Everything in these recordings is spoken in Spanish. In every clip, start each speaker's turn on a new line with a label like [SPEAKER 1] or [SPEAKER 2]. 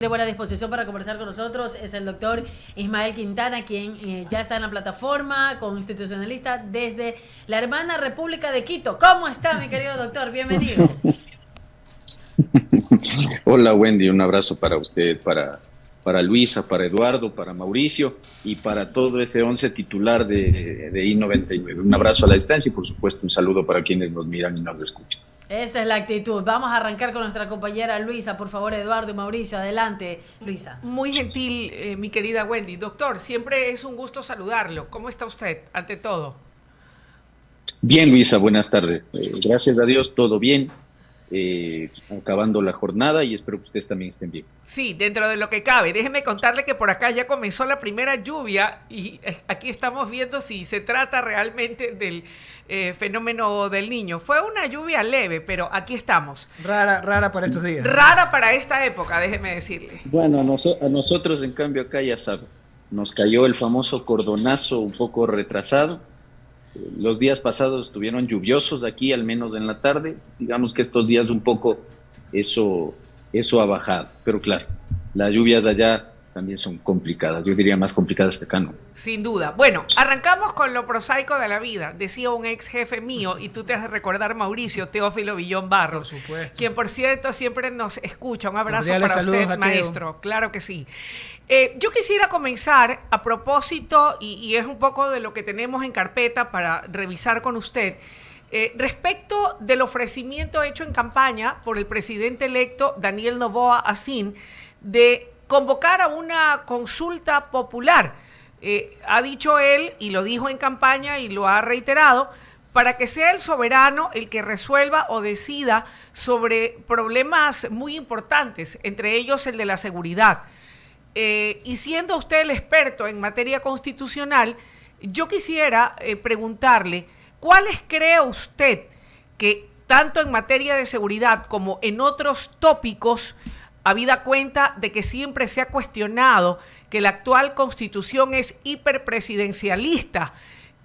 [SPEAKER 1] De buena disposición para conversar con nosotros es el doctor Ismael Quintana, quien ya está en la plataforma constitucionalista desde la hermana República de Quito. ¿Cómo está, mi querido doctor? Bienvenido.
[SPEAKER 2] Hola Wendy, un abrazo para usted, para Luisa, para Eduardo, para Mauricio y para todo ese once titular de I99. Un abrazo a la distancia y por supuesto un saludo para quienes nos miran y nos escuchan.
[SPEAKER 1] Esa es la actitud. Vamos a arrancar con nuestra compañera Luisa. Por favor, Eduardo y Mauricio, adelante. Luisa.
[SPEAKER 3] Muy gentil, mi querida Wendy. Doctor, siempre es un gusto saludarlo. ¿Cómo está usted, ante todo?
[SPEAKER 2] Bien Luisa, buenas tardes. Gracias a Dios, todo bien. Acabando la jornada y espero que ustedes también estén bien.
[SPEAKER 3] Sí, dentro de lo que cabe. Déjeme contarle que por acá ya comenzó la primera lluvia y aquí estamos viendo si se trata realmente del fenómeno del niño. Fue una lluvia leve, pero aquí estamos.
[SPEAKER 4] Rara para estos días, ¿no?
[SPEAKER 3] Rara para esta época, déjeme decirle.
[SPEAKER 2] Bueno, a nosotros en cambio acá ya saben, nos cayó el famoso cordonazo un poco retrasado. Los días pasados estuvieron lluviosos aquí, al menos en la tarde. Digamos que estos días un poco eso, eso ha bajado. Pero claro, las lluvias allá también son complicadas. Yo diría más complicadas que acá, ¿no?
[SPEAKER 3] Sin duda. Bueno, arrancamos con lo prosaico de la vida. Decía un ex jefe mío, y tú te has de recordar, Mauricio, Teófilo Villón
[SPEAKER 4] Por
[SPEAKER 3] Barros,
[SPEAKER 4] supuesto.
[SPEAKER 3] quien por cierto siempre nos escucha. Un abrazo
[SPEAKER 4] Cordiales
[SPEAKER 3] para
[SPEAKER 4] saludos
[SPEAKER 3] usted,
[SPEAKER 4] a Teo.
[SPEAKER 3] maestro. Claro que sí. Yo quisiera comenzar a propósito, y es un poco de lo que tenemos en carpeta para revisar con usted, respecto del ofrecimiento hecho en campaña por el presidente electo Daniel Noboa Asín de convocar a una consulta popular. Ha dicho él, y lo dijo en campaña y lo ha reiterado, para que sea el soberano el que resuelva o decida sobre problemas muy importantes, entre ellos el de la seguridad. Y siendo usted el experto en materia constitucional, yo quisiera preguntarle, ¿cuáles cree usted que tanto en materia de seguridad como en otros tópicos, habida cuenta de que siempre se ha cuestionado que la actual constitución es hiperpresidencialista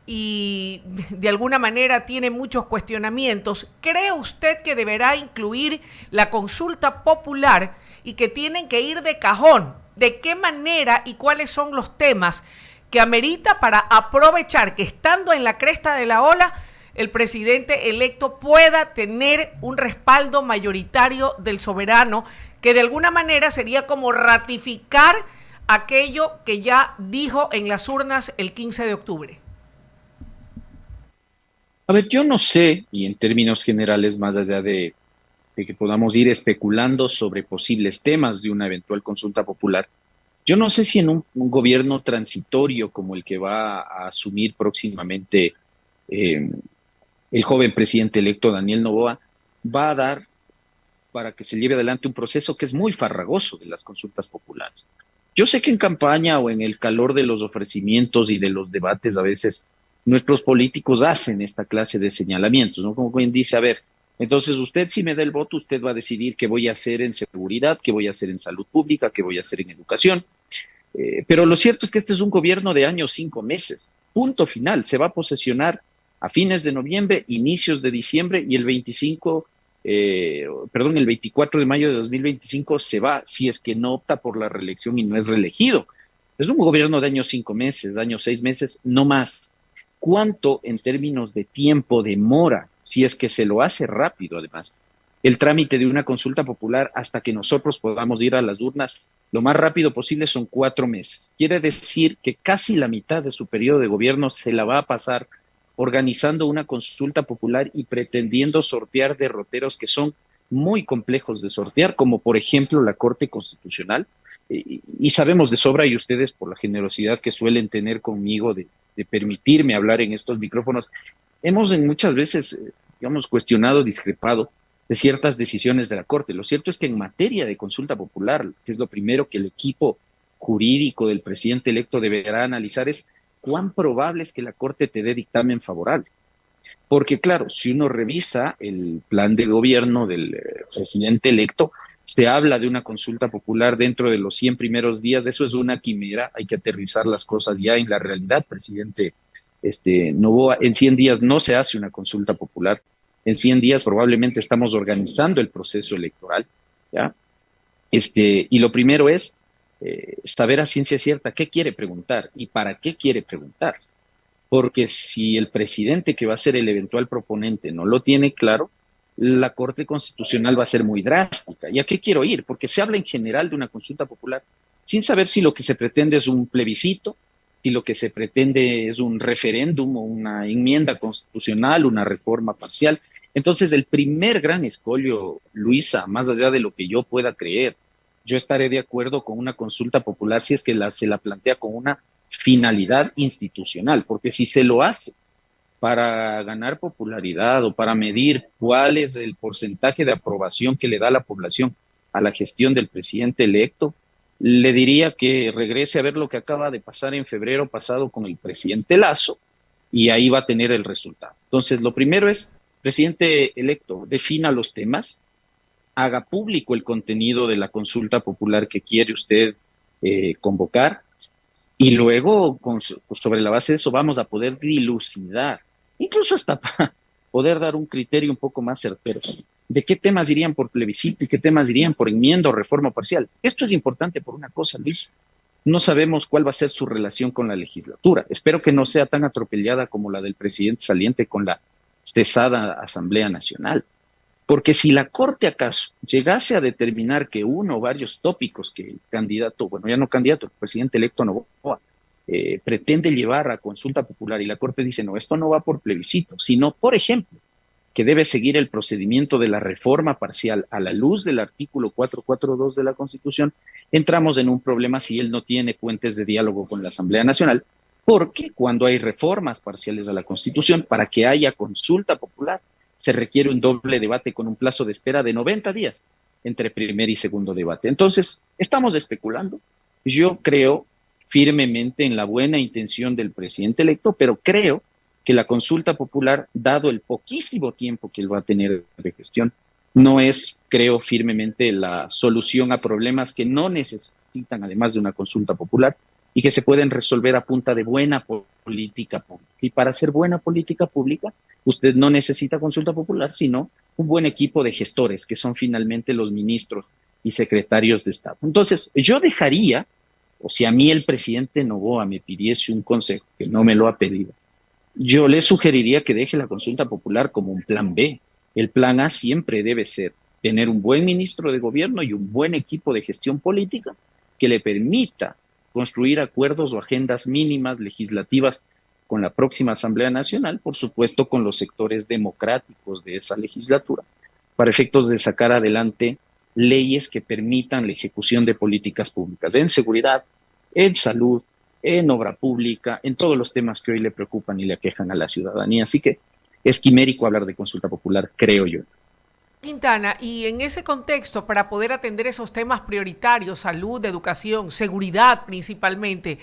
[SPEAKER 3] y de alguna manera tiene muchos cuestionamientos, cree usted que deberá incluir la consulta popular y que tienen que ir de cajón? ¿De qué manera y cuáles son los temas que amerita para aprovechar que estando en la cresta de la ola, el presidente electo pueda tener un respaldo mayoritario del soberano, que de alguna manera sería como ratificar aquello que ya dijo en las urnas el 15 de octubre?
[SPEAKER 2] A ver, yo no sé, y en términos generales, más allá de que podamos ir especulando sobre posibles temas de una eventual consulta popular, yo no sé si en un gobierno transitorio como el que va a asumir próximamente eh, el joven presidente electo Daniel Noboa va a dar para que se lleve adelante un proceso que es muy farragoso de las consultas populares. Yo sé que en campaña o en el calor de los ofrecimientos y de los debates a veces nuestros políticos hacen esta clase de señalamientos, ¿no? Como quien dice, a ver, entonces usted si me da el voto, usted va a decidir qué voy a hacer en seguridad, qué voy a hacer en salud pública, qué voy a hacer en educación. Pero lo cierto es que este es un gobierno de años 5 meses. Punto final. Se va a posesionar a fines de noviembre, inicios de diciembre y el 24 de mayo de 2025 se va si es que no opta por la reelección y no es reelegido. Es un gobierno de años 5 meses, de años 6 meses, no más. ¿Cuánto en términos de tiempo demora, si es que se lo hace rápido además, el trámite de una consulta popular hasta que nosotros podamos ir a las urnas? Lo más rápido posible son 4 meses. Quiere decir que casi la mitad de su periodo de gobierno se la va a pasar organizando una consulta popular y pretendiendo sortear derroteros que son muy complejos de sortear, como por ejemplo la Corte Constitucional. Y sabemos de sobra, y ustedes por la generosidad que suelen tener conmigo de permitirme hablar en estos micrófonos, hemos en muchas veces, digamos, cuestionado, discrepado de ciertas decisiones de la Corte. Lo cierto es que en materia de consulta popular, que es lo primero que el equipo jurídico del presidente electo deberá analizar, es cuán probable es que la Corte te dé dictamen favorable. Porque claro, si uno revisa el plan de gobierno del presidente electo, se habla de una consulta popular dentro de los 100 primeros días. Eso es una quimera, hay que aterrizar las cosas ya en la realidad, presidente Noboa. En 100 días no se hace una consulta popular, en 100 días probablemente estamos organizando el proceso electoral, ¿ya? Y lo primero es saber a ciencia cierta qué quiere preguntar y para qué quiere preguntar. Porque si el presidente que va a ser el eventual proponente no lo tiene claro, la Corte Constitucional va a ser muy drástica. ¿Y a qué quiero ir? Porque se habla en general de una consulta popular sin saber si lo que se pretende es un plebiscito, si lo que se pretende es un referéndum o una enmienda constitucional, una reforma parcial. Entonces, el primer gran escollo, Luisa, más allá de lo que yo pueda creer, yo estaré de acuerdo con una consulta popular si es que se la plantea con una finalidad institucional, porque si se lo hace para ganar popularidad o para medir cuál es el porcentaje de aprobación que le da la población a la gestión del presidente electo, le diría que regrese a ver lo que acaba de pasar en febrero pasado con el presidente Lazo y ahí va a tener el resultado. Entonces, lo primero es, presidente electo, defina los temas, haga público el contenido de la consulta popular que quiere usted convocar y luego, sobre la base de eso, vamos a poder dilucidar, incluso hasta para poder dar un criterio un poco más certero de qué temas irían por plebiscito y qué temas irían por enmienda o reforma parcial. Esto es importante por una cosa, Luis. No sabemos cuál va a ser su relación con la legislatura. Espero que no sea tan atropellada como la del presidente saliente con la cesada Asamblea Nacional. Porque si la Corte acaso llegase a determinar que uno o varios tópicos que el candidato, bueno, ya no candidato, el presidente electo Noboa, pretende llevar a consulta popular y la Corte dice, no, esto no va por plebiscito, sino, por ejemplo, que debe seguir el procedimiento de la reforma parcial a la luz del artículo 442 de la Constitución, entramos en un problema si él no tiene puentes de diálogo con la Asamblea Nacional, porque cuando hay reformas parciales a la Constitución, para que haya consulta popular, se requiere un doble debate con un plazo de espera de 90 días entre primer y segundo debate. Entonces, estamos especulando. Yo creo firmemente en la buena intención del presidente electo, pero creo que la consulta popular, dado el poquísimo tiempo que él va a tener de gestión, no es, creo firmemente, la solución a problemas que no necesitan, además de una consulta popular, y que se pueden resolver a punta de buena política pública. Y para hacer buena política pública, usted no necesita consulta popular, sino un buen equipo de gestores, que son finalmente los ministros y secretarios de Estado. Entonces, yo dejaría, o si a mí el presidente Noboa me pidiese un consejo, que no me lo ha pedido, yo le sugeriría que deje la consulta popular como un plan B. El plan A siempre debe ser tener un buen ministro de gobierno y un buen equipo de gestión política que le permita construir acuerdos o agendas mínimas legislativas con la próxima Asamblea Nacional, por supuesto con los sectores democráticos de esa legislatura, para efectos de sacar adelante leyes que permitan la ejecución de políticas públicas en seguridad, en salud, en obra pública, en todos los temas que hoy le preocupan y le aquejan a la ciudadanía. Así que es quimérico hablar de consulta popular, creo yo.
[SPEAKER 3] Quintana, y en ese contexto, para poder atender esos temas prioritarios, salud, educación, seguridad principalmente,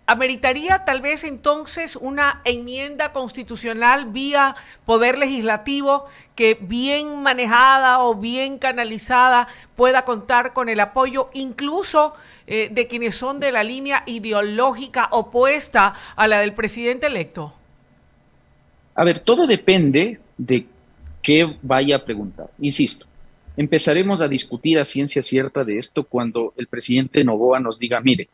[SPEAKER 3] ¿ameritaría tal vez entonces una enmienda constitucional vía Poder Legislativo que bien manejada o bien canalizada pueda contar con el apoyo incluso de quienes son de la línea ideológica opuesta a la del presidente electo?
[SPEAKER 2] A ver, todo depende de qué vaya a preguntar. Insisto, empezaremos a discutir a ciencia cierta de esto cuando el presidente Noboa nos diga, mire,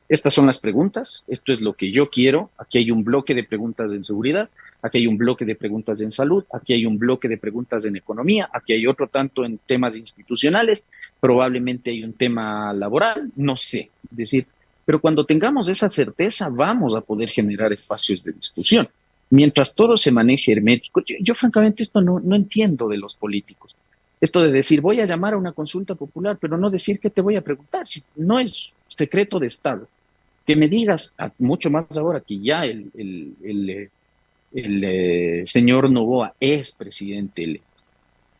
[SPEAKER 2] estas son las preguntas, esto es lo que yo quiero, aquí hay un bloque de preguntas en seguridad, aquí hay un bloque de preguntas en salud, aquí hay un bloque de preguntas en economía, aquí hay otro tanto en temas institucionales, probablemente hay un tema laboral, no sé, es decir, pero cuando tengamos esa certeza vamos a poder generar espacios de discusión. Mientras todo se maneje hermético, yo francamente esto no entiendo de los políticos. Esto de decir, voy a llamar a una consulta popular, pero no decir qué te voy a preguntar, si no es secreto de Estado. Que me digas, mucho más ahora que ya el señor Noboa es presidente electo,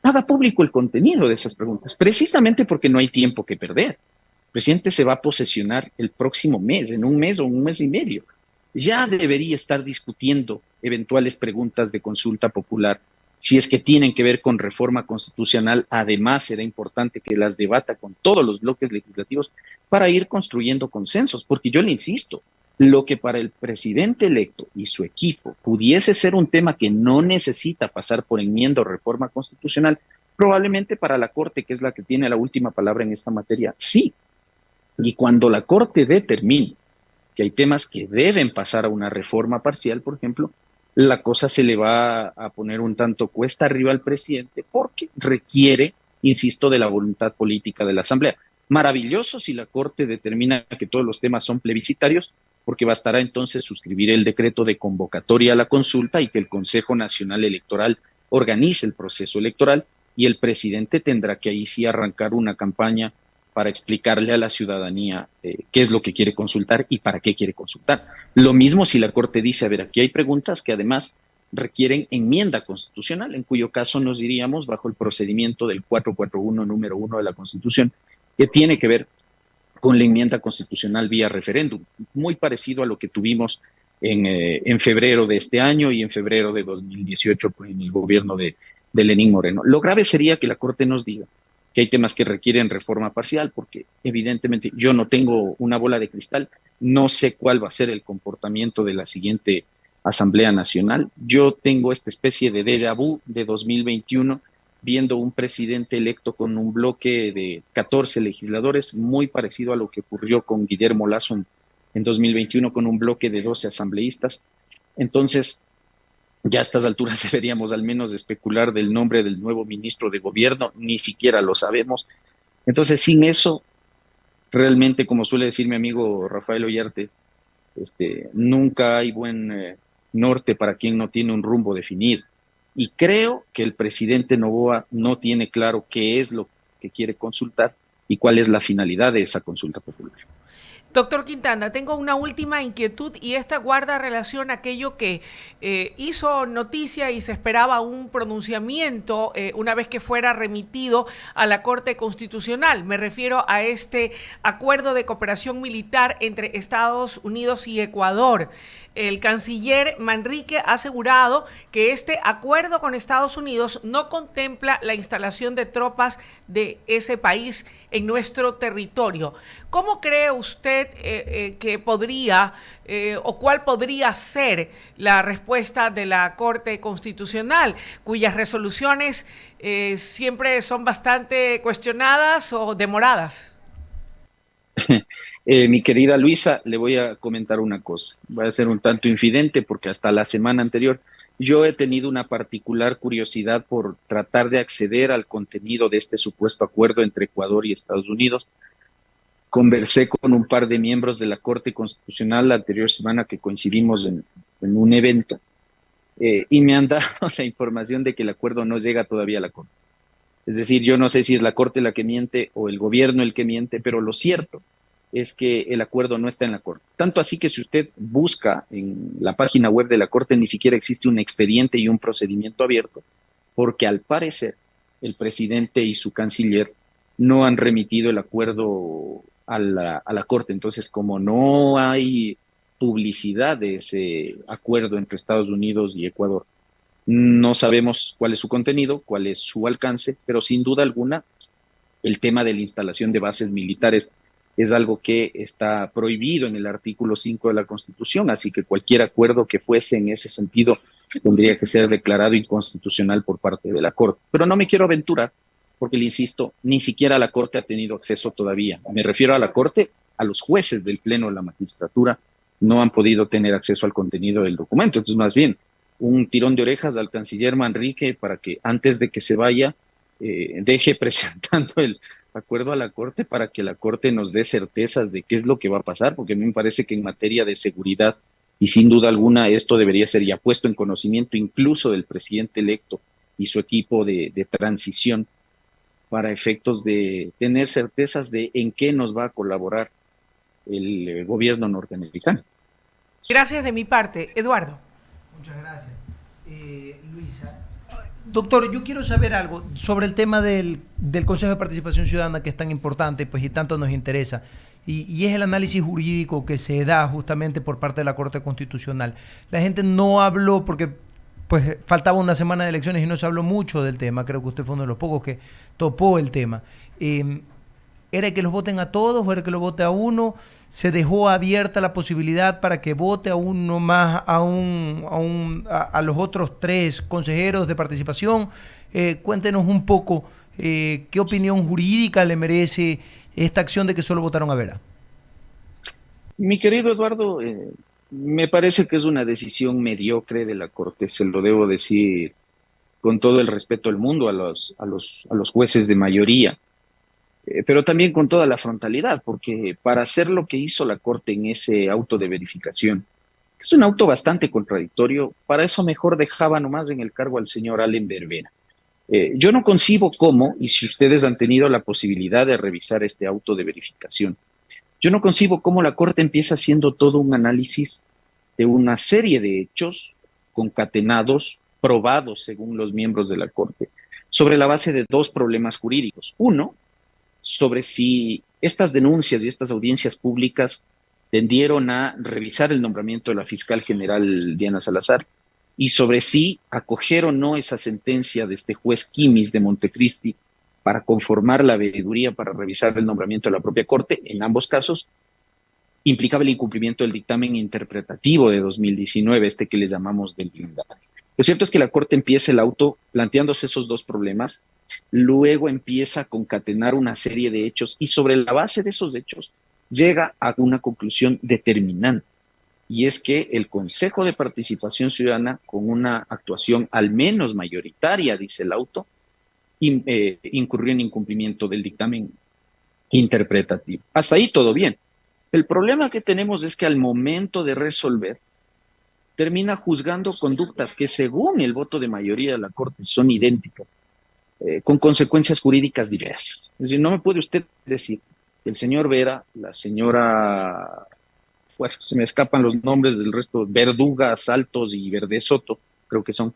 [SPEAKER 2] haga público el contenido de esas preguntas, precisamente porque no hay tiempo que perder. El presidente se va a posesionar el próximo mes, en un mes o un mes y medio. Ya debería estar discutiendo eventuales preguntas de consulta popular. Si es que tienen que ver con reforma constitucional, además será importante que las debata con todos los bloques legislativos para ir construyendo consensos, porque yo le insisto, lo que para el presidente electo y su equipo pudiese ser un tema que no necesita pasar por enmienda o reforma constitucional, Probablemente para la Corte, que es la que tiene la última palabra en esta materia, sí. Y cuando la Corte determine que hay temas que deben pasar a una reforma parcial, por ejemplo, la cosa se le va a poner un tanto cuesta arriba al presidente porque requiere, insisto, de la voluntad política de la Asamblea. Maravilloso si la Corte determina que todos los temas son plebiscitarios, porque bastará entonces suscribir el decreto de convocatoria a la consulta y que el Consejo Nacional Electoral organice el proceso electoral y el presidente tendrá que ahí sí arrancar una campaña para explicarle a la ciudadanía qué es lo que quiere consultar y para qué quiere consultar. Lo mismo si la Corte dice, a ver, aquí hay preguntas que además requieren enmienda constitucional, en cuyo caso nos diríamos bajo el procedimiento del 441 número 1 de la Constitución, que tiene que ver con la enmienda constitucional vía referéndum, muy parecido a lo que tuvimos en febrero de este año y en febrero de 2018 en el gobierno de Lenín Moreno. Lo grave sería que la Corte nos diga que hay temas que requieren reforma parcial, porque evidentemente yo no tengo una bola de cristal, no sé cuál va a ser el comportamiento de la siguiente Asamblea Nacional. Yo tengo esta especie de déjà vu de 2021, viendo un presidente electo con un bloque de 14 legisladores, muy parecido a lo que ocurrió con Guillermo Lasso en 2021, con un bloque de 12 asambleístas. Entonces, ya a estas alturas deberíamos al menos especular del nombre del nuevo ministro de gobierno, ni siquiera lo sabemos. Entonces, sin eso, realmente, como suele decir mi amigo Rafael Ollarte, nunca hay buen norte para quien no tiene un rumbo definido. Y creo que el presidente Noboa no tiene claro qué es lo que quiere consultar y cuál es la finalidad de esa consulta popular.
[SPEAKER 3] Doctor Quintana, tengo una última inquietud y esta guarda relación a aquello que hizo noticia y se esperaba un pronunciamiento una vez que fuera remitido a la Corte Constitucional. Me refiero a este acuerdo de cooperación militar entre Estados Unidos y Ecuador. El canciller Manrique ha asegurado que este acuerdo con Estados Unidos no contempla la instalación de tropas de ese país en nuestro territorio. ¿Cómo cree usted que podría o cuál podría ser la respuesta de la Corte Constitucional, cuyas resoluciones siempre son bastante cuestionadas o demoradas?
[SPEAKER 2] Mi querida Luisa, le voy a comentar una cosa. Voy a ser un tanto infidente porque hasta la semana anterior yo he tenido una particular curiosidad por tratar de acceder al contenido de este supuesto acuerdo entre Ecuador y Estados Unidos. Conversé con un par de miembros de la Corte Constitucional la anterior semana que coincidimos en un evento y me han dado la información de que el acuerdo no llega todavía a la Corte. Es decir, yo no sé si es la Corte la que miente o el gobierno el que miente, pero lo cierto es que el acuerdo no está en la Corte. Tanto así que si usted busca en la página web de la Corte, ni siquiera existe un expediente y un procedimiento abierto, porque al parecer el presidente y su canciller no han remitido el acuerdo a la Corte. Entonces, como no hay publicidad de ese acuerdo entre Estados Unidos y Ecuador, no sabemos cuál es su contenido, cuál es su alcance, pero sin duda alguna el tema de la instalación de bases militares es algo que está prohibido en el artículo 5 de la Constitución, así que cualquier acuerdo que fuese en ese sentido tendría que ser declarado inconstitucional por parte de la Corte. Pero no me quiero aventurar, porque le insisto, ni siquiera la Corte ha tenido acceso todavía. Me refiero a la Corte, a los jueces del Pleno de la Magistratura no han podido tener acceso al contenido del documento. Entonces, más bien, un tirón de orejas al canciller Manrique para que antes de que se vaya, deje presentando el acuerdo a la Corte para que la Corte nos dé certezas de qué es lo que va a pasar, porque a mí me parece que en materia de seguridad, y sin duda alguna esto debería ser ya puesto en conocimiento incluso del presidente electo y su equipo de transición, para efectos de tener certezas de en qué nos va a colaborar el gobierno norteamericano.
[SPEAKER 3] Gracias de mi parte. Eduardo.
[SPEAKER 4] Muchas gracias. Luisa. Doctor, yo quiero saber algo sobre el tema del Consejo de Participación Ciudadana, que es tan importante pues, y tanto nos interesa, y es el análisis jurídico que se da justamente por parte de la Corte Constitucional. La gente no habló porque pues faltaba una semana de elecciones y no se habló mucho del tema. Creo que usted fue uno de los pocos que topó el tema. ¿Era que los voten a todos o era que lo vote a uno? ¿Se dejó abierta la posibilidad para que vote a uno más, a los otros 3 consejeros de participación? Cuéntenos un poco qué opinión jurídica le merece esta acción de que solo votaron a Vera.
[SPEAKER 2] Mi querido Eduardo, me parece que es una decisión mediocre de la Corte, se lo debo decir con todo el respeto del mundo a los jueces de mayoría, pero también con toda la frontalidad, porque para hacer lo que hizo la Corte en ese auto de verificación, que es un auto bastante contradictorio, para eso mejor dejaba nomás en el cargo al señor Allen Berbera. Yo no concibo cómo, y si ustedes han tenido la posibilidad de revisar este auto de verificación, yo no concibo cómo la Corte empieza haciendo todo un análisis de una serie de hechos concatenados, probados según los miembros de la Corte, sobre la base de dos problemas jurídicos. Uno, sobre si estas denuncias y estas audiencias públicas tendieron a revisar el nombramiento de la fiscal general Diana Salazar y sobre si acoger o no esa sentencia de este juez Quimis de Montecristi para conformar la veeduría para revisar el nombramiento de la propia Corte. En ambos casos implicaba el incumplimiento del dictamen interpretativo de 2019, este que les llamamos del blindaje. Lo cierto es que la Corte empieza el auto planteándose esos dos problemas, luego empieza a concatenar una serie de hechos y sobre la base de esos hechos llega a una conclusión determinante, y es que el Consejo de Participación Ciudadana, con una actuación al menos mayoritaria, dice el auto, incurrió en incumplimiento del dictamen interpretativo. Hasta ahí todo bien. El problema que tenemos es que al momento de resolver, termina juzgando conductas que según el voto de mayoría de la Corte son idénticas, con consecuencias jurídicas diversas. Es decir, no me puede usted decir que el señor Vera, la señora, bueno, se me escapan los nombres del resto, Verduga, Saltos y Verde Soto, creo que son,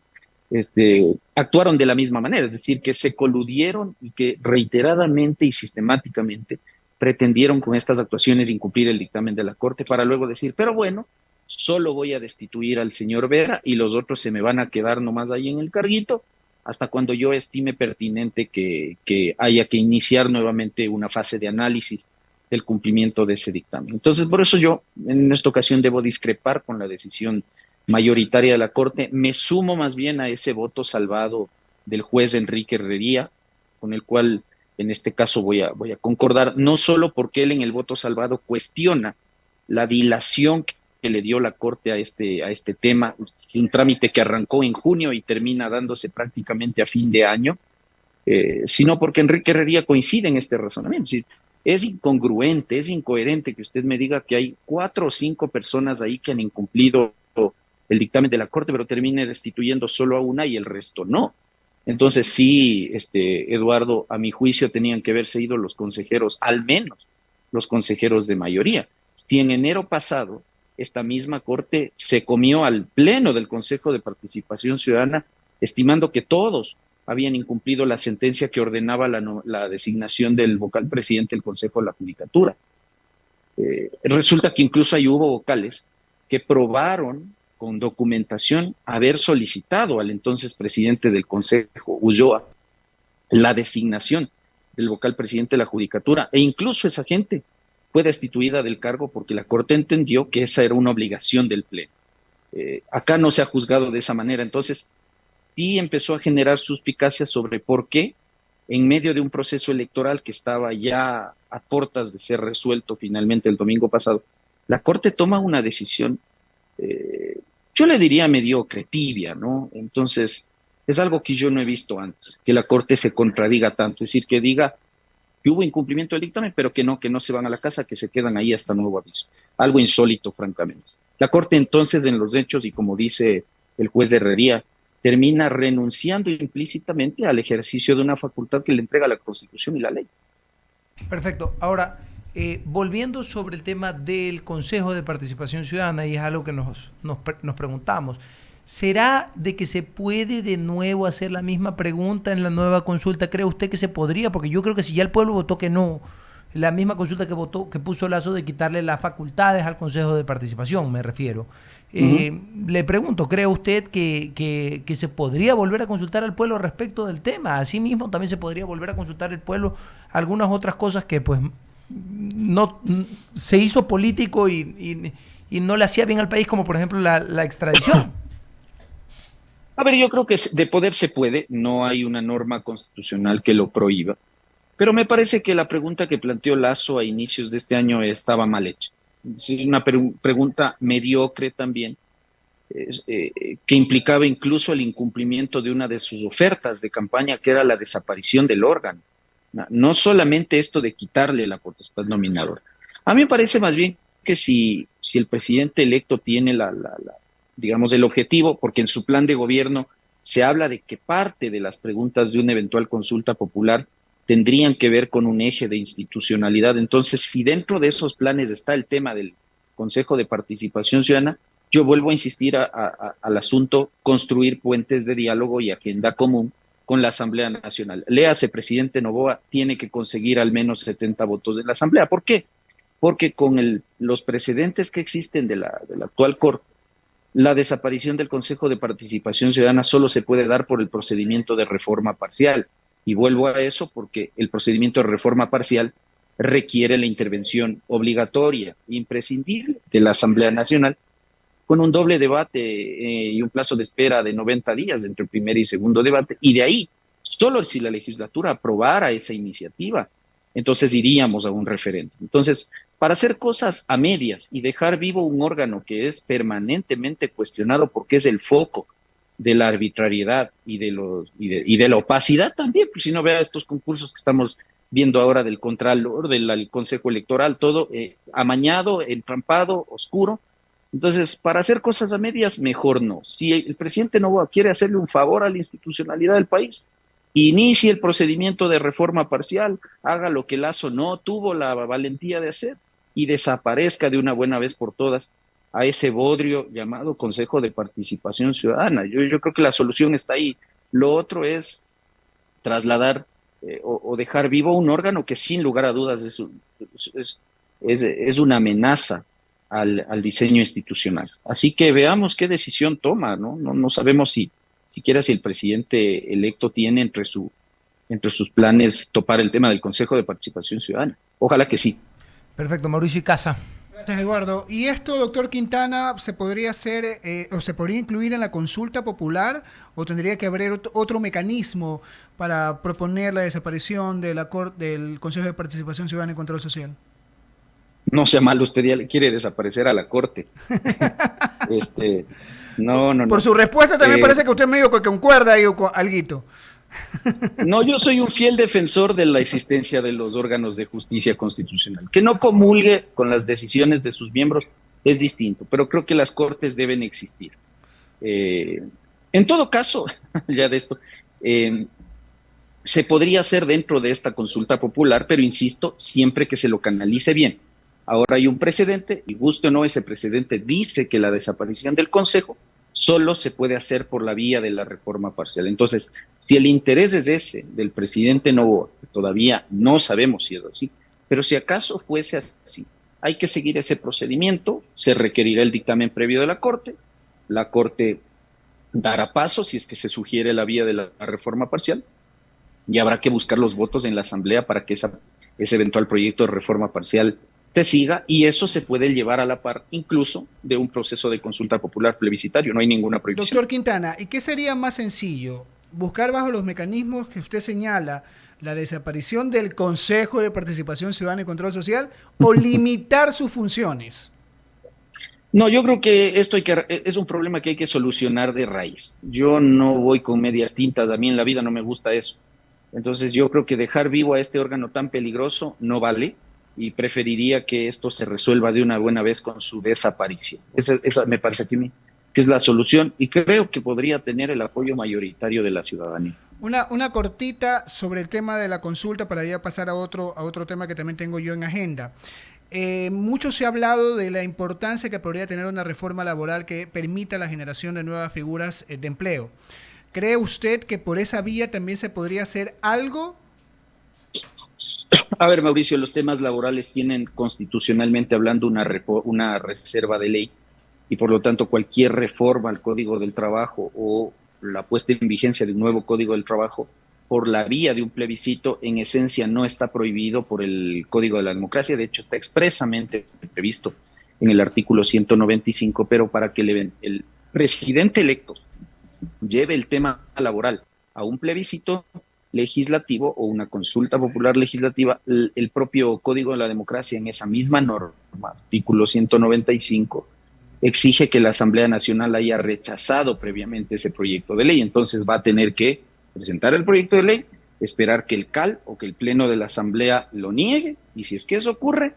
[SPEAKER 2] actuaron de la misma manera, es decir, que se coludieron y que reiteradamente y sistemáticamente pretendieron con estas actuaciones incumplir el dictamen de la Corte para luego decir, pero bueno, solo voy a destituir al señor Vera y los otros se me van a quedar nomás ahí en el carguito hasta cuando yo estime pertinente que haya que iniciar nuevamente una fase de análisis del cumplimiento de ese dictamen. Entonces, por eso yo en esta ocasión debo discrepar con la decisión mayoritaria de la Corte. Me sumo más bien a ese voto salvado del juez Enrique Herrería, con el cual en este caso voy a concordar, no solo porque él en el voto salvado cuestiona la dilación que le dio la Corte a este tema, un trámite que arrancó en junio y termina dándose prácticamente a fin de año, sino porque Enrique Herrería coincide en este razonamiento. Es decir, es incongruente, es incoherente que usted me diga que hay 4 o 5 personas ahí que han incumplido el dictamen de la Corte, pero termine destituyendo solo a una y el resto no. Entonces sí, Eduardo, a mi juicio tenían que haberse ido los consejeros, al menos los consejeros de mayoría. Si en enero pasado esta misma Corte se comió al pleno del Consejo de Participación Ciudadana, estimando que todos habían incumplido la sentencia que ordenaba la designación del vocal presidente del Consejo de la Judicatura. Resulta que incluso ahí hubo vocales que probaron con documentación haber solicitado al entonces presidente del Consejo, Ulloa, la designación del vocal presidente de la Judicatura, e incluso esa gente fue destituida del cargo porque la Corte entendió que esa era una obligación del Pleno. Acá no se ha juzgado de esa manera, entonces sí empezó a generar suspicacias sobre por qué, en medio de un proceso electoral que estaba ya a puertas de ser resuelto finalmente el domingo pasado, la Corte toma una decisión, yo le diría mediocre, tibia, ¿no? Entonces, es algo que yo no he visto antes, que la Corte se contradiga tanto, es decir, que diga que hubo incumplimiento del dictamen, pero que no se van a la casa, que se quedan ahí hasta nuevo aviso. Algo insólito, francamente. La Corte entonces, en los hechos, y como dice el juez de Herrería, termina renunciando implícitamente al ejercicio de una facultad que le entrega la Constitución y la ley.
[SPEAKER 4] Perfecto. Ahora, volviendo sobre el tema del Consejo de Participación Ciudadana, y es algo que nos preguntamos, ¿será de que se puede de nuevo hacer la misma pregunta en la nueva consulta? ¿Cree usted que se podría? Porque yo creo que si ya el pueblo votó que no, la misma consulta que puso Lazo de quitarle las facultades al Consejo de Participación, me refiero. Le pregunto, ¿cree usted que se podría volver a consultar al pueblo respecto del tema? Asimismo, también se podría volver a consultar al pueblo algunas otras cosas que pues no se hizo político y no le hacía bien al país, como por ejemplo la extradición.
[SPEAKER 2] A ver, yo creo que de poder se puede, no hay una norma constitucional que lo prohíba, pero me parece que la pregunta que planteó Lazo a inicios de este año estaba mal hecha. Es una pregunta mediocre también, que implicaba incluso el incumplimiento de una de sus ofertas de campaña, que era la desaparición del órgano. No solamente esto de quitarle la potestad nominadora. A mí me parece más bien que si el presidente electo tiene digamos, el objetivo, porque en su plan de gobierno se habla de que parte de las preguntas de una eventual consulta popular tendrían que ver con un eje de institucionalidad. Entonces, si dentro de esos planes está el tema del Consejo de Participación Ciudadana, yo vuelvo a insistir al asunto, construir puentes de diálogo y agenda común con la Asamblea Nacional. Léase, presidente Noboa tiene que conseguir al menos 70 votos de la Asamblea. ¿Por qué? Porque con los precedentes que existen de la actual Corte, la desaparición del Consejo de Participación Ciudadana solo se puede dar por el procedimiento de reforma parcial. Y vuelvo a eso porque el procedimiento de reforma parcial requiere la intervención obligatoria, imprescindible de la Asamblea Nacional, con un doble debate y un plazo de espera de 90 días entre el primer y segundo debate, y de ahí, solo si la legislatura aprobara esa iniciativa, entonces iríamos a un referéndum. Entonces, para hacer cosas a medias y dejar vivo un órgano que es permanentemente cuestionado porque es el foco de la arbitrariedad y de la opacidad también, pues si no vea estos concursos que estamos viendo ahora del Contralor, del Consejo Electoral, todo amañado, entrampado, oscuro. Entonces, para hacer cosas a medias, mejor no. Si el presidente Noboa quiere hacerle un favor a la institucionalidad del país, inicie el procedimiento de reforma parcial, haga lo que Lazo no tuvo la valentía de hacer y desaparezca de una buena vez por todas a ese bodrio llamado Consejo de Participación Ciudadana. Yo creo que la solución está ahí. Lo otro es trasladar o dejar vivo un órgano que sin lugar a dudas es una amenaza al diseño institucional. Así que veamos qué decisión toma, ¿no? No sabemos siquiera si el presidente electo tiene entre sus planes topar el tema del Consejo de Participación Ciudadana. Ojalá que sí.
[SPEAKER 4] Perfecto, Mauricio Icaza.
[SPEAKER 5] Gracias, Eduardo. ¿Y esto, doctor Quintana, se podría hacer o se podría incluir en la consulta popular o tendría que haber otro mecanismo para proponer la desaparición de del Consejo de Participación Ciudadana y Control Social?
[SPEAKER 2] No sea malo, usted ya le quiere desaparecer a la Corte. No.
[SPEAKER 5] Por su respuesta también parece que usted medio que concuerda ahí con alguito.
[SPEAKER 2] No, yo soy un fiel defensor de la existencia de los órganos de justicia constitucional. Que no comulgue con las decisiones de sus miembros es distinto, pero creo que las Cortes deben existir. En todo caso, ya de esto, se podría hacer dentro de esta consulta popular, pero insisto, siempre que se lo canalice bien. Ahora hay un precedente, y guste o no, ese precedente dice que la desaparición del Consejo solo se puede hacer por la vía de la reforma parcial. Entonces, si el interés es ese del presidente Noboa, que todavía no sabemos si es así, pero si acaso fuese así, hay que seguir ese procedimiento, se requerirá el dictamen previo de la Corte dará paso si es que se sugiere la vía de la reforma parcial, y habrá que buscar los votos en la Asamblea para que ese eventual proyecto de reforma parcial te siga, y eso se puede llevar a la par incluso de un proceso de consulta popular plebiscitario, no hay ninguna prohibición.
[SPEAKER 5] Doctor Quintana, ¿y qué sería más sencillo? ¿Buscar bajo los mecanismos que usted señala la desaparición del Consejo de Participación Ciudadana y Control Social o limitar sus funciones?
[SPEAKER 2] No, yo creo que es un problema que hay que solucionar de raíz. Yo no voy con medias tintas, a mí en la vida no me gusta eso. Entonces yo creo que dejar vivo a este órgano tan peligroso no vale, y preferiría que esto se resuelva de una buena vez con su desaparición. Esa me parece que es la solución, y creo que podría tener el apoyo mayoritario de la ciudadanía.
[SPEAKER 5] Una cortita sobre el tema de la consulta para ya pasar a otro tema que también tengo yo en agenda. Mucho se ha hablado de la importancia que podría tener una reforma laboral que permita la generación de nuevas figuras de empleo. ¿Cree usted que por esa vía también se podría hacer algo?
[SPEAKER 2] A ver, Mauricio, los temas laborales tienen constitucionalmente hablando una reserva de ley, y por lo tanto cualquier reforma al Código del Trabajo o la puesta en vigencia de un nuevo Código del Trabajo por la vía de un plebiscito en esencia no está prohibido por el Código de la Democracia. De hecho, está expresamente previsto en el artículo 195, pero para que el presidente electo lleve el tema laboral a un plebiscito legislativo o una consulta popular legislativa, el propio Código de la Democracia en esa misma norma, artículo 195, exige que la Asamblea Nacional haya rechazado previamente ese proyecto de ley. Entonces va a tener que presentar el proyecto de ley, esperar que el CAL o que el Pleno de la Asamblea lo niegue, y si es que eso ocurre,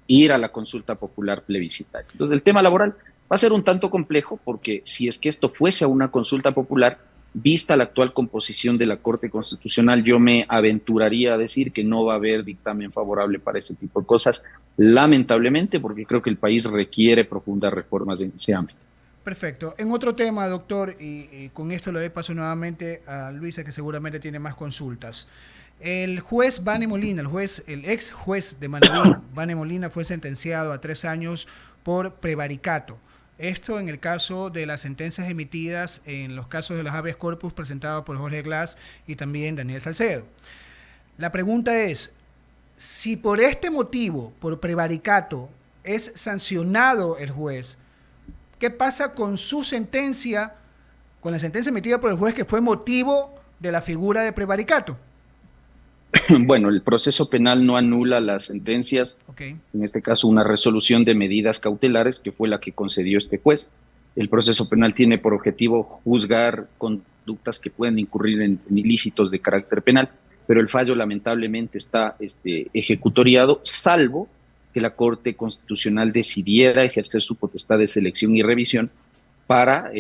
[SPEAKER 2] ir a la consulta popular plebiscitaria. Entonces el tema laboral va a ser un tanto complejo, porque si es que esto fuese a una consulta popular, vista la actual composición de la Corte Constitucional, yo me aventuraría a decir que no va a haber dictamen favorable para ese tipo de cosas, lamentablemente, porque creo que el país requiere profundas reformas en ese ámbito.
[SPEAKER 5] Perfecto. En otro tema, doctor, y con esto le doy paso nuevamente a Luisa, que seguramente tiene más consultas. El juez Vane Molina, el ex juez de Manaví, Vane Molina, fue sentenciado a 3 años por prevaricato. Esto en el caso de las sentencias emitidas en los casos de los habeas corpus presentados por Jorge Glass y también Daniel Salcedo. La pregunta es, si por este motivo, por prevaricato, es sancionado el juez, ¿qué pasa con su sentencia, con la sentencia emitida por el juez que fue motivo de la figura de prevaricato?
[SPEAKER 2] Bueno, el proceso penal no anula las sentencias, en este caso una resolución de medidas cautelares que fue la que concedió este juez. El proceso penal tiene por objetivo juzgar conductas que pueden incurrir en ilícitos de carácter penal, pero el fallo lamentablemente está ejecutoriado, salvo que la Corte Constitucional decidiera ejercer su potestad de selección y revisión para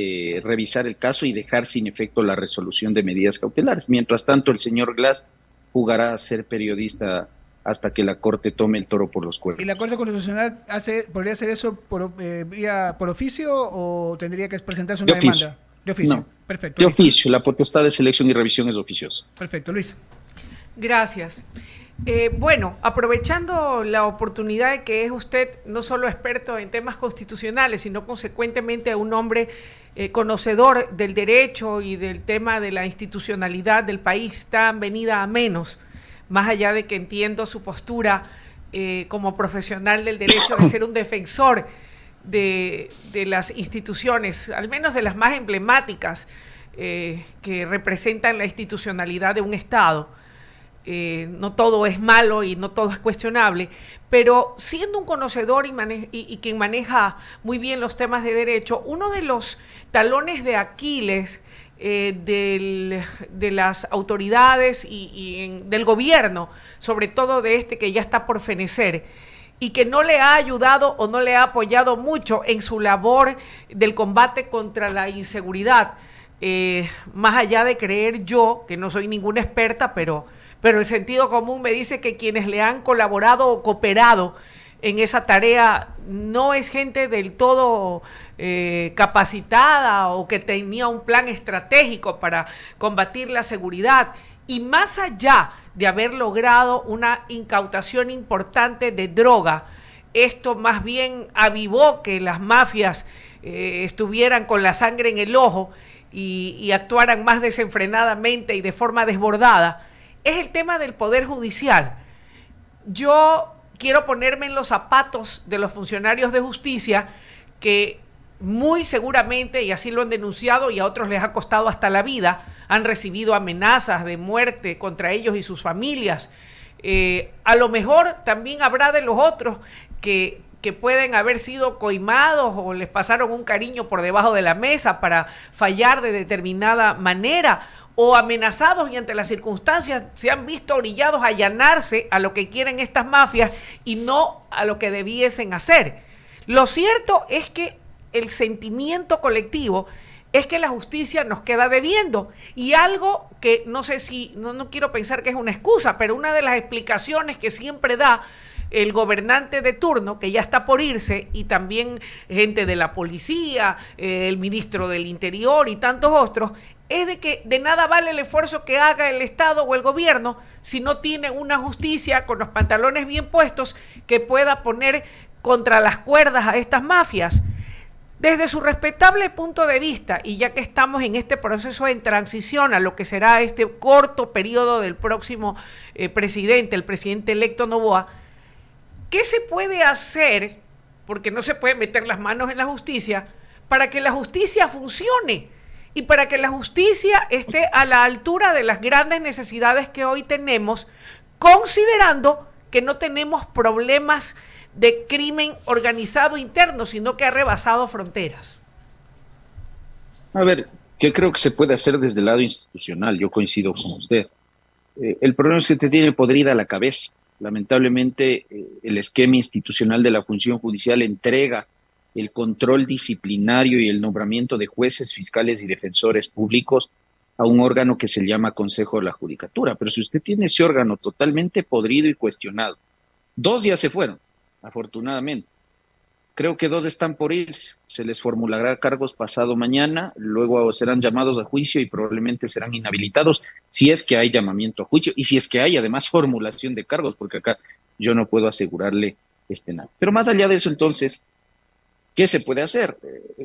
[SPEAKER 2] revisar el caso y dejar sin efecto la resolución de medidas cautelares. Mientras tanto, el señor Glass jugará a ser periodista hasta que la Corte tome el toro por los cuernos.
[SPEAKER 5] ¿Y la Corte Constitucional podría hacer eso por oficio o tendría que presentarse una demanda? De oficio. No, perfecto.
[SPEAKER 2] De oficio, la potestad de selección y revisión es oficiosa.
[SPEAKER 5] Perfecto, Luis.
[SPEAKER 3] Gracias. Bueno, aprovechando la oportunidad de que es usted no solo experto en temas constitucionales, sino consecuentemente un hombre conocedor del derecho y del tema de la institucionalidad del país tan venida a menos, más allá de que entiendo su postura como profesional del derecho de ser un defensor de las instituciones, al menos de las más emblemáticas que representan la institucionalidad de un Estado. No todo es malo y no todo es cuestionable, pero siendo un conocedor y quien maneja muy bien los temas de derecho, uno de los talones de Aquiles de las autoridades del gobierno, sobre todo de este que ya está por fenecer, y que no le ha ayudado o no le ha apoyado mucho en su labor del combate contra la inseguridad, más allá de creer yo, que no soy ninguna experta, pero el sentido común me dice que quienes le han colaborado o cooperado en esa tarea no es gente del todo capacitada o que tenía un plan estratégico para combatir la seguridad. Y más allá de haber logrado una incautación importante de droga, esto más bien avivó que las mafias estuvieran con la sangre en el ojo y actuaran más desenfrenadamente y de forma desbordada. Es el tema del Poder Judicial. Yo quiero ponerme en los zapatos de los funcionarios de justicia que muy seguramente, y así lo han denunciado y a otros les ha costado hasta la vida, han recibido amenazas de muerte contra ellos y sus familias. A lo mejor también habrá de los otros que pueden haber sido coimados o les pasaron un cariño por debajo de la mesa para fallar de determinada manera, o amenazados y ante las circunstancias se han visto orillados a allanarse a lo que quieren estas mafias y no a lo que debiesen hacer. Lo cierto es que el sentimiento colectivo es que la justicia nos queda debiendo, y algo que no sé si, no quiero pensar que es una excusa, pero una de las explicaciones que siempre da el gobernante de turno, que ya está por irse, y también gente de la policía, el ministro del Interior y tantos otros, es de que de nada vale el esfuerzo que haga el Estado o el gobierno si no tiene una justicia con los pantalones bien puestos que pueda poner contra las cuerdas a estas mafias. Desde su respetable punto de vista, y ya que estamos en este proceso en transición a lo que será este corto periodo del próximo presidente, el presidente electo Noboa, ¿qué se puede hacer? Porque no se puede meter las manos en la justicia, para que la justicia funcione y para que la justicia esté a la altura de las grandes necesidades que hoy tenemos, considerando que no tenemos problemas de crimen organizado interno, sino que ha rebasado fronteras?
[SPEAKER 2] A ver, ¿qué creo que se puede hacer desde el lado institucional? Yo coincido con usted. El problema es que usted tiene podrida la cabeza. Lamentablemente, el esquema institucional de la función judicial entrega el control disciplinario y el nombramiento de jueces, fiscales y defensores públicos a un órgano que se llama Consejo de la Judicatura. Pero si usted tiene ese órgano totalmente podrido y cuestionado, 2 ya se fueron, afortunadamente. Creo que 2 están por irse. Se les formulará cargos pasado mañana, luego serán llamados a juicio y probablemente serán inhabilitados si es que hay llamamiento a juicio y si es que hay además formulación de cargos, porque acá yo no puedo asegurarle nada. Pero más allá de eso, entonces, ¿qué se puede hacer?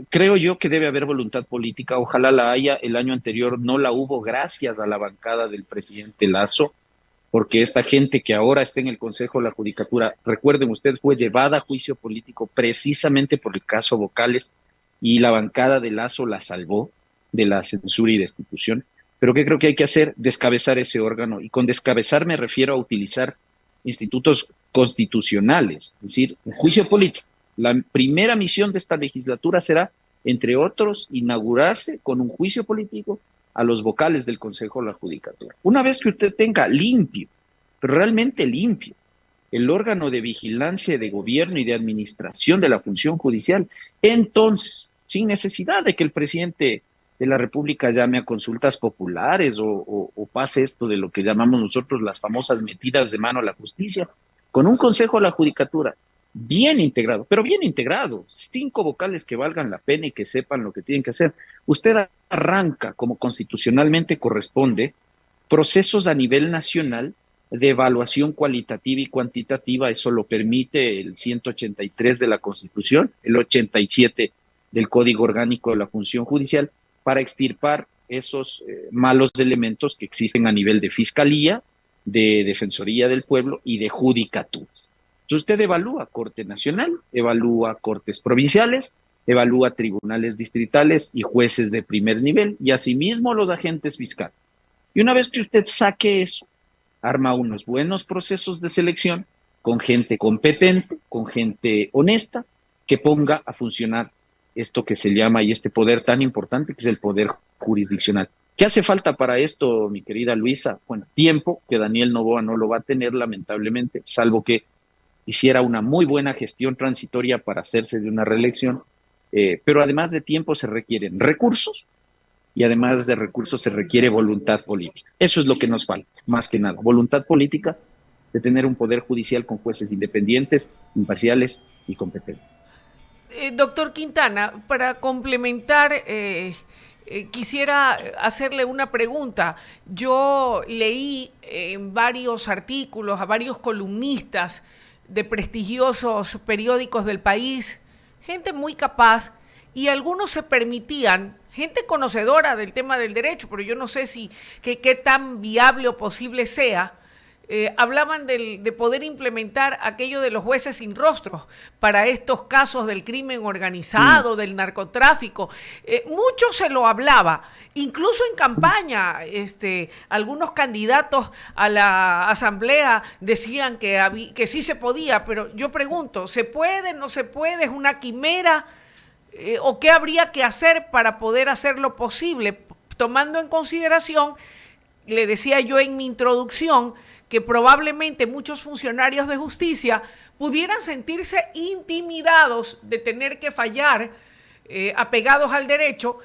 [SPEAKER 2] Creo yo que debe haber voluntad política. Ojalá la haya. El año anterior no la hubo gracias a la bancada del presidente Lasso, porque esta gente que ahora está en el Consejo de la Judicatura, recuerden, usted fue llevada a juicio político precisamente por el caso Vocales y la bancada de Lasso la salvó de la censura y destitución. Pero ¿qué creo que hay que hacer? Descabezar ese órgano. Y con descabezar me refiero a utilizar institutos constitucionales, es decir, un juicio político. La primera misión de esta legislatura será, entre otros, inaugurarse con un juicio político a los vocales del Consejo de la Judicatura. Una vez que usted tenga limpio, pero realmente limpio, el órgano de vigilancia de gobierno y de administración de la función judicial, entonces, sin necesidad de que el presidente de la República llame a consultas populares o pase esto de lo que llamamos nosotros las famosas metidas de mano a la justicia, con un Consejo de la Judicatura bien integrado, pero bien integrado, 5 vocales que valgan la pena y que sepan lo que tienen que hacer. Usted arranca, como constitucionalmente corresponde, procesos a nivel nacional de evaluación cualitativa y cuantitativa. Eso lo permite el 183 de la Constitución, el 87 del Código Orgánico de la Función Judicial, para extirpar esos malos elementos que existen a nivel de Fiscalía, de Defensoría del Pueblo y de Judicaturas. Entonces usted evalúa Corte Nacional, evalúa Cortes Provinciales, evalúa tribunales distritales y jueces de primer nivel, y asimismo los agentes fiscales. Y una vez que usted saque eso, arma unos buenos procesos de selección con gente competente, con gente honesta, que ponga a funcionar esto que se llama, y este poder tan importante que es el poder jurisdiccional. ¿Qué hace falta para esto, mi querida Luisa? Bueno, tiempo, que Daniel Noboa no lo va a tener, lamentablemente, salvo que hiciera una muy buena gestión transitoria para hacerse de una reelección, pero además de tiempo se requieren recursos, y además de recursos se requiere voluntad política. Eso es lo que nos falta, más que nada, voluntad política de tener un poder judicial con jueces independientes, imparciales y competentes.
[SPEAKER 3] Doctor Quintana, para complementar, quisiera hacerle una pregunta. Yo leí en varios artículos a varios columnistas de prestigiosos periódicos del país, gente muy capaz, y algunos se permitían, gente conocedora del tema del derecho, pero yo no sé si qué tan viable o posible sea, hablaban de poder implementar aquello de los jueces sin rostros para estos casos del crimen organizado, del narcotráfico. Mucho se lo hablaba, incluso en campaña, algunos candidatos a la asamblea decían que sí se podía, pero yo pregunto, ¿se puede, no se puede? ¿Es una quimera? ¿O qué habría que hacer para poder hacerlo posible? Tomando en consideración, le decía yo en mi introducción, que probablemente muchos funcionarios de justicia pudieran sentirse intimidados de tener que fallar, apegados al derecho,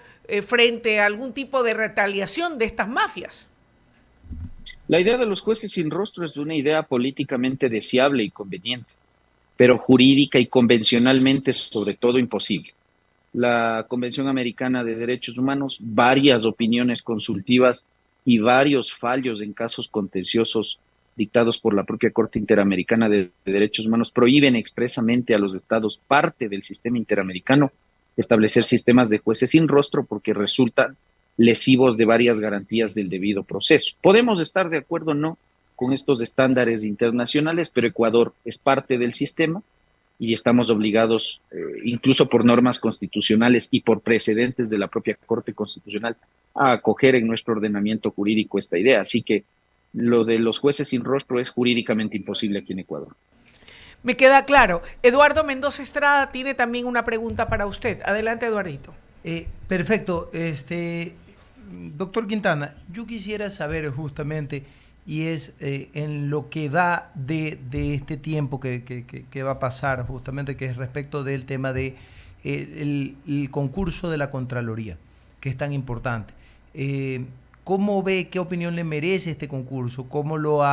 [SPEAKER 3] frente a algún tipo de retaliación de estas mafias.
[SPEAKER 2] La idea de los jueces sin rostro es una idea políticamente deseable y conveniente, pero jurídica y convencionalmente sobre todo imposible. La Convención Americana de Derechos Humanos, varias opiniones consultivas y varios fallos en casos contenciosos dictados por la propia Corte Interamericana de Derechos Humanos prohíben expresamente a los estados parte del sistema interamericano establecer sistemas de jueces sin rostro porque resultan lesivos de varias garantías del debido proceso. Podemos estar de acuerdo o no con estos estándares internacionales, pero Ecuador es parte del sistema y estamos obligados, incluso por normas constitucionales y por precedentes de la propia Corte Constitucional, a acoger en nuestro ordenamiento jurídico esta idea. Así que lo de los jueces sin rostro es jurídicamente imposible aquí en Ecuador.
[SPEAKER 3] Me queda claro. Eduardo Mendoza Estrada tiene también una pregunta para usted. Adelante, Eduardito.
[SPEAKER 4] Perfecto. Doctor Quintana, yo quisiera saber justamente, y es en lo que da de este tiempo que va a pasar, justamente, que es respecto del tema de el concurso de la Contraloría, que es tan importante. ¿Cómo ve, qué opinión le merece este concurso? ¿Cómo lo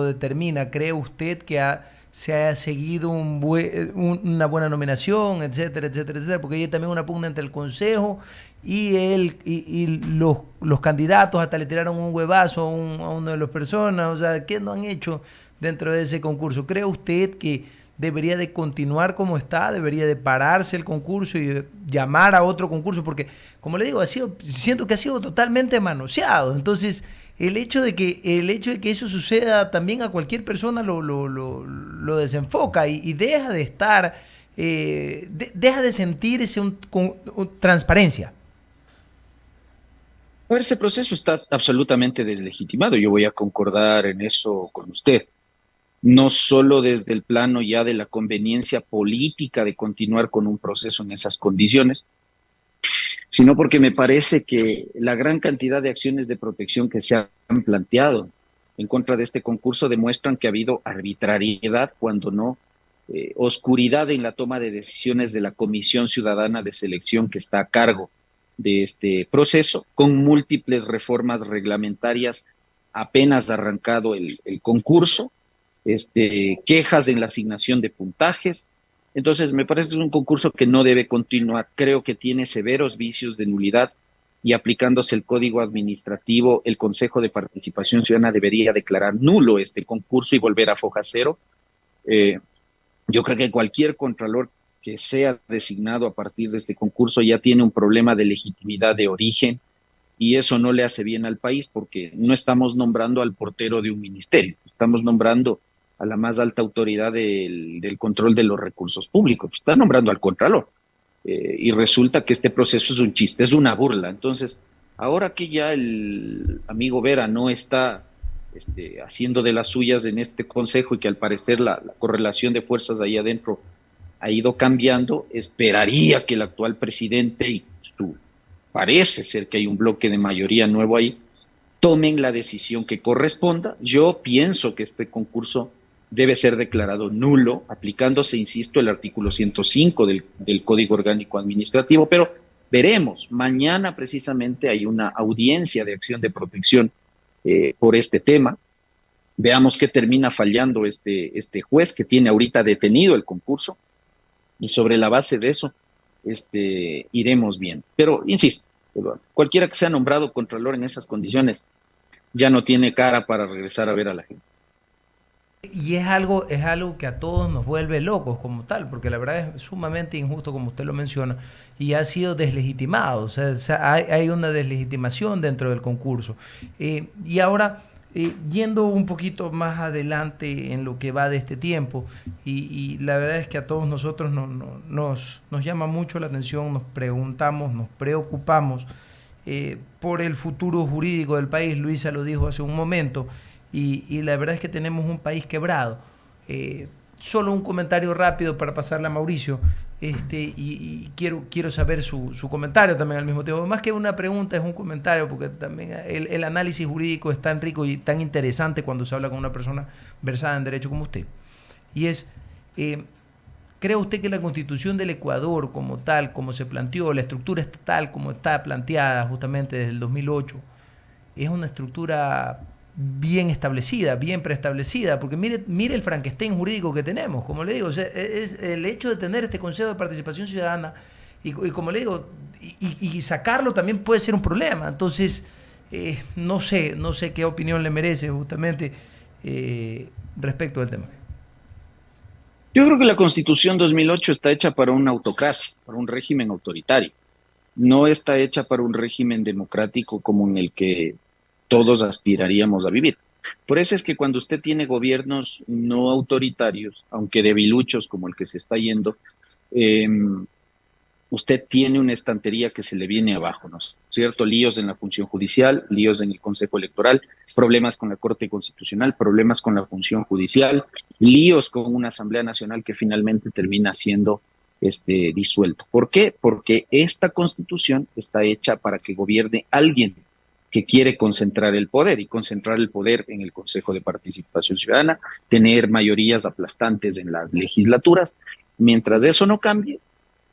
[SPEAKER 4] determina? ¿Cree usted que se ha seguido una buena nominación, etcétera, etcétera, etcétera? Porque hay también una pugna entre el Consejo y los candidatos, hasta le tiraron un huevazo a uno de las personas. O sea, ¿qué no han hecho dentro de ese concurso? ¿Cree usted que debería de continuar como está, debería de pararse el concurso y llamar a otro concurso? Porque, como le digo, siento que ha sido totalmente manoseado? Entonces, el hecho de que eso suceda también a cualquier persona lo desenfoca y deja de estar, deja de sentirse transparencia.
[SPEAKER 2] A ver, ese proceso está absolutamente deslegitimado. Yo voy a concordar en eso con usted. No solo desde el plano ya de la conveniencia política de continuar con un proceso en esas condiciones, sino porque me parece que la gran cantidad de acciones de protección que se han planteado en contra de este concurso demuestran que ha habido arbitrariedad, cuando no oscuridad en la toma de decisiones de la Comisión Ciudadana de Selección que está a cargo de este proceso, con múltiples reformas reglamentarias apenas arrancado el concurso, quejas en la asignación de puntajes. Entonces, me parece que es un concurso que no debe continuar. Creo que tiene severos vicios de nulidad, y aplicándose el Código Administrativo, el Consejo de Participación Ciudadana debería declarar nulo este concurso y volver a foja cero. Yo creo que cualquier contralor que sea designado a partir de este concurso ya tiene un problema de legitimidad de origen, y eso no le hace bien al país, porque no estamos nombrando al portero de un ministerio, estamos nombrando a la más alta autoridad del control de los recursos públicos, está nombrando al contralor. Y resulta que este proceso es un chiste, es una burla. Entonces, ahora que ya el amigo Vera no está haciendo de las suyas en este consejo, y que al parecer la correlación de fuerzas ahí adentro ha ido cambiando, esperaría que el actual presidente y parece ser que hay un bloque de mayoría nuevo ahí, tomen la decisión que corresponda. Yo pienso que este concurso debe ser declarado nulo, aplicándose, insisto, el artículo 105 del Código Orgánico Administrativo, pero veremos. Mañana precisamente hay una audiencia de acción de protección por este tema. Veamos qué termina fallando este juez que tiene ahorita detenido el concurso, y sobre la base de eso iremos bien. Pero, insisto, cualquiera que sea nombrado contralor en esas condiciones ya no tiene cara para regresar a ver a la gente.
[SPEAKER 4] Y es algo que a todos nos vuelve locos como tal, porque la verdad es sumamente injusto, como usted lo menciona, y ha sido deslegitimado. O sea, hay una deslegitimación dentro del concurso. Y ahora, yendo un poquito más adelante en lo que va de este tiempo, y la verdad es que a todos nosotros nos llama mucho la atención, nos preguntamos, nos preocupamos por el futuro jurídico del país. Luisa lo dijo hace un momento. Y la verdad es que tenemos un país quebrado. Solo un comentario rápido para pasarle a Mauricio, y quiero saber su comentario también al mismo tiempo. Más que una pregunta, es un comentario, porque también el análisis jurídico es tan rico y tan interesante cuando se habla con una persona versada en derecho como usted. Y es, ¿cree usted que la Constitución del Ecuador como tal, como se planteó, la estructura estatal como está planteada justamente desde el 2008, es una estructura bien establecida, bien preestablecida? Porque mire el Frankenstein jurídico que tenemos, como le digo. O sea, es el hecho de tener este Consejo de Participación Ciudadana, y como le digo, y sacarlo también puede ser un problema. Entonces, no sé qué opinión le merece justamente respecto del tema.
[SPEAKER 2] Yo creo que la Constitución 2008 está hecha para una autocracia, para un régimen autoritario. No está hecha para un régimen democrático como en el que todos aspiraríamos a vivir. Por eso es que cuando usted tiene gobiernos no autoritarios, aunque debiluchos como el que se está yendo, eh, usted tiene una estantería que se le viene abajo, ¿no es cierto? Líos en la función judicial, líos en el Consejo Electoral, problemas con la Corte Constitucional, problemas con la función judicial, líos con una Asamblea Nacional que finalmente termina siendo disuelto. ¿Por qué? Porque esta Constitución está hecha para que gobierne alguien que quiere concentrar el poder, y concentrar el poder en el Consejo de Participación Ciudadana, tener mayorías aplastantes en las legislaturas. Mientras eso no cambie,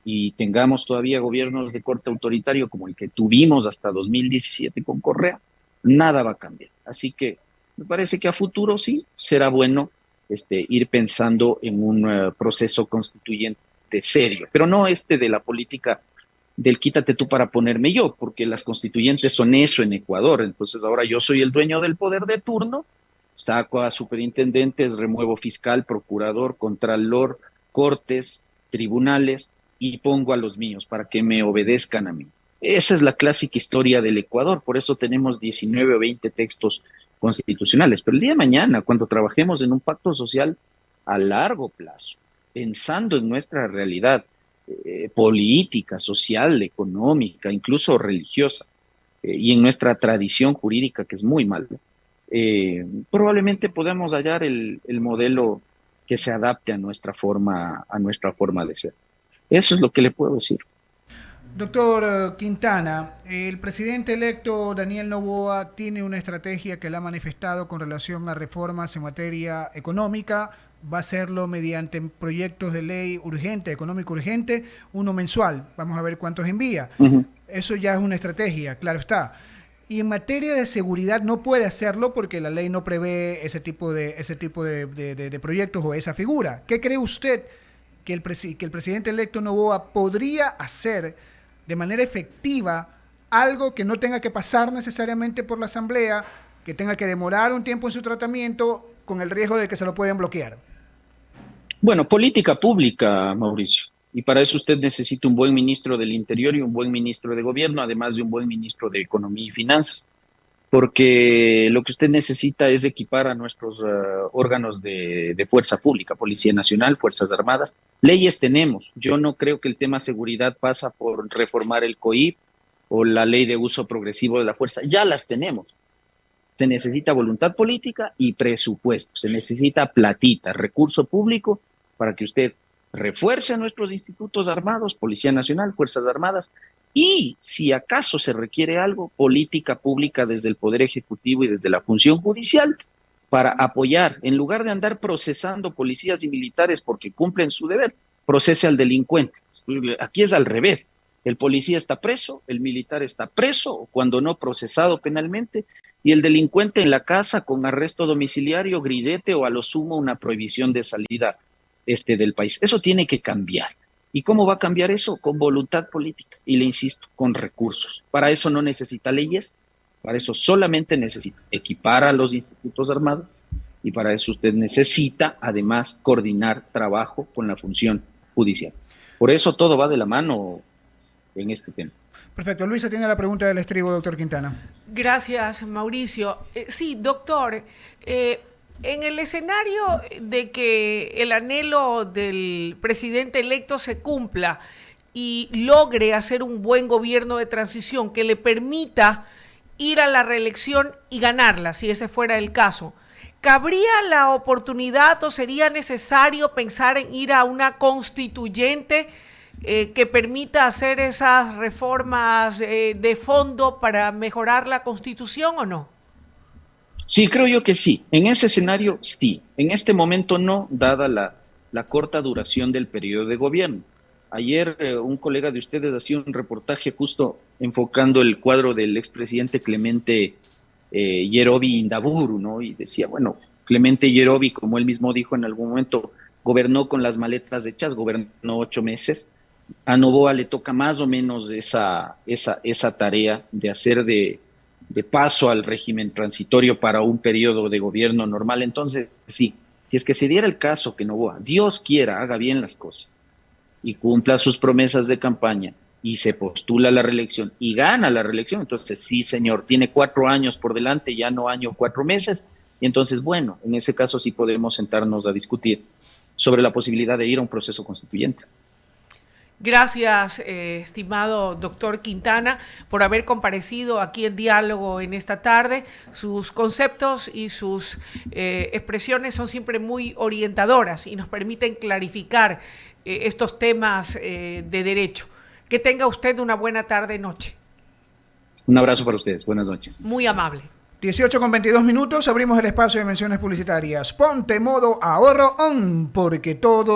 [SPEAKER 2] y tengamos todavía gobiernos de corte autoritario como el que tuvimos hasta 2017 con Correa, nada va a cambiar. Así que me parece que a futuro sí será bueno ir pensando en un proceso constituyente serio, pero no de la política del quítate tú para ponerme yo, porque las constituyentes son eso en Ecuador. Entonces ahora yo soy el dueño del poder de turno, saco a superintendentes, remuevo fiscal, procurador, contralor, cortes, tribunales, y pongo a los míos para que me obedezcan a mí. Esa es la clásica historia del Ecuador, por eso tenemos 19 o 20 textos constitucionales. Pero el día de mañana, cuando trabajemos en un pacto social a largo plazo, pensando en nuestra realidad política, social, económica, incluso religiosa, y en nuestra tradición jurídica, que es muy mala, probablemente podamos hallar el modelo que se adapte a nuestra forma de ser. Eso es lo que le puedo decir.
[SPEAKER 5] Doctor Quintana, el presidente electo Daniel Noboa tiene una estrategia que la ha manifestado con relación a reformas en materia económica. Va a hacerlo mediante proyectos de ley urgente, económico urgente, uno mensual. Vamos a ver cuántos envía. Eso ya es una estrategia, claro está. Y en materia de seguridad no puede hacerlo porque la ley no prevé ese tipo de proyectos o esa figura. ¿Qué cree usted que el presidente electo Noboa podría hacer de manera efectiva, algo que no tenga que pasar necesariamente por la Asamblea, que tenga que demorar un tiempo en su tratamiento con el riesgo de que se lo puedan bloquear?
[SPEAKER 2] Bueno, política pública, Mauricio. Y para eso usted necesita un buen ministro del Interior y un buen ministro de Gobierno, además de un buen ministro de Economía y Finanzas. Porque lo que usted necesita es equipar a nuestros órganos de fuerza pública, Policía Nacional, Fuerzas Armadas. Leyes tenemos. Yo no creo que el tema seguridad pasa por reformar el COIP o la ley de uso progresivo de la fuerza. Ya las tenemos. Se necesita voluntad política y presupuesto. Se necesita platita, recurso público para que usted refuerce a nuestros institutos armados, Policía Nacional, Fuerzas Armadas, y si acaso se requiere algo, política pública desde el Poder Ejecutivo y desde la función judicial para apoyar, en lugar de andar procesando policías y militares porque cumplen su deber, procese al delincuente. Aquí es al revés. El policía está preso, el militar está preso, o cuando no procesado penalmente, y el delincuente en la casa con arresto domiciliario, grillete o a lo sumo una prohibición de salida del país. Eso tiene que cambiar. ¿Y cómo va a cambiar eso? Con voluntad política. Y le insisto, con recursos. Para eso no necesita leyes, para eso solamente necesita equipar a los institutos armados, y para eso usted necesita, además, coordinar trabajo con la función judicial. Por eso todo va de la mano en este tema.
[SPEAKER 5] Perfecto. Luisa tiene la pregunta del estribo, doctor Quintana.
[SPEAKER 3] Gracias, Mauricio. Sí, doctor, en el escenario de que el anhelo del presidente electo se cumpla y logre hacer un buen gobierno de transición que le permita ir a la reelección y ganarla, si ese fuera el caso, ¿cabría la oportunidad o sería necesario pensar en ir a una constituyente que permita hacer esas reformas de fondo para mejorar la Constitución o no?
[SPEAKER 2] Sí, creo yo que sí. En ese escenario, sí. En este momento no, dada la corta duración del periodo de gobierno. Ayer un colega de ustedes hacía un reportaje justo enfocando el cuadro del expresidente Clemente Yerovi Indaburu, ¿no? Y decía, bueno, Clemente Yerovi, como él mismo dijo en algún momento, gobernó con las maletas hechas, gobernó 8 meses. A Noboa le toca más o menos esa tarea de hacer de paso al régimen transitorio para un periodo de gobierno normal. Entonces, sí, si es que se diera el caso que Noboa, Dios quiera, haga bien las cosas y cumpla sus promesas de campaña y se postula a la reelección y gana la reelección, entonces sí, señor, tiene 4 años por delante, ya no año 4 meses, Y entonces, bueno, en ese caso sí podemos sentarnos a discutir sobre la posibilidad de ir a un proceso constituyente.
[SPEAKER 3] Gracias, estimado doctor Quintana, por haber comparecido aquí en Diálogo en esta tarde. Sus conceptos y sus expresiones son siempre muy orientadoras y nos permiten clarificar estos temas de derecho. Que tenga usted una buena tarde-noche.
[SPEAKER 2] Un abrazo para ustedes. Buenas noches.
[SPEAKER 3] Muy amable.
[SPEAKER 5] 18:22, abrimos el espacio de menciones publicitarias. Ponte modo ahorro on, porque todo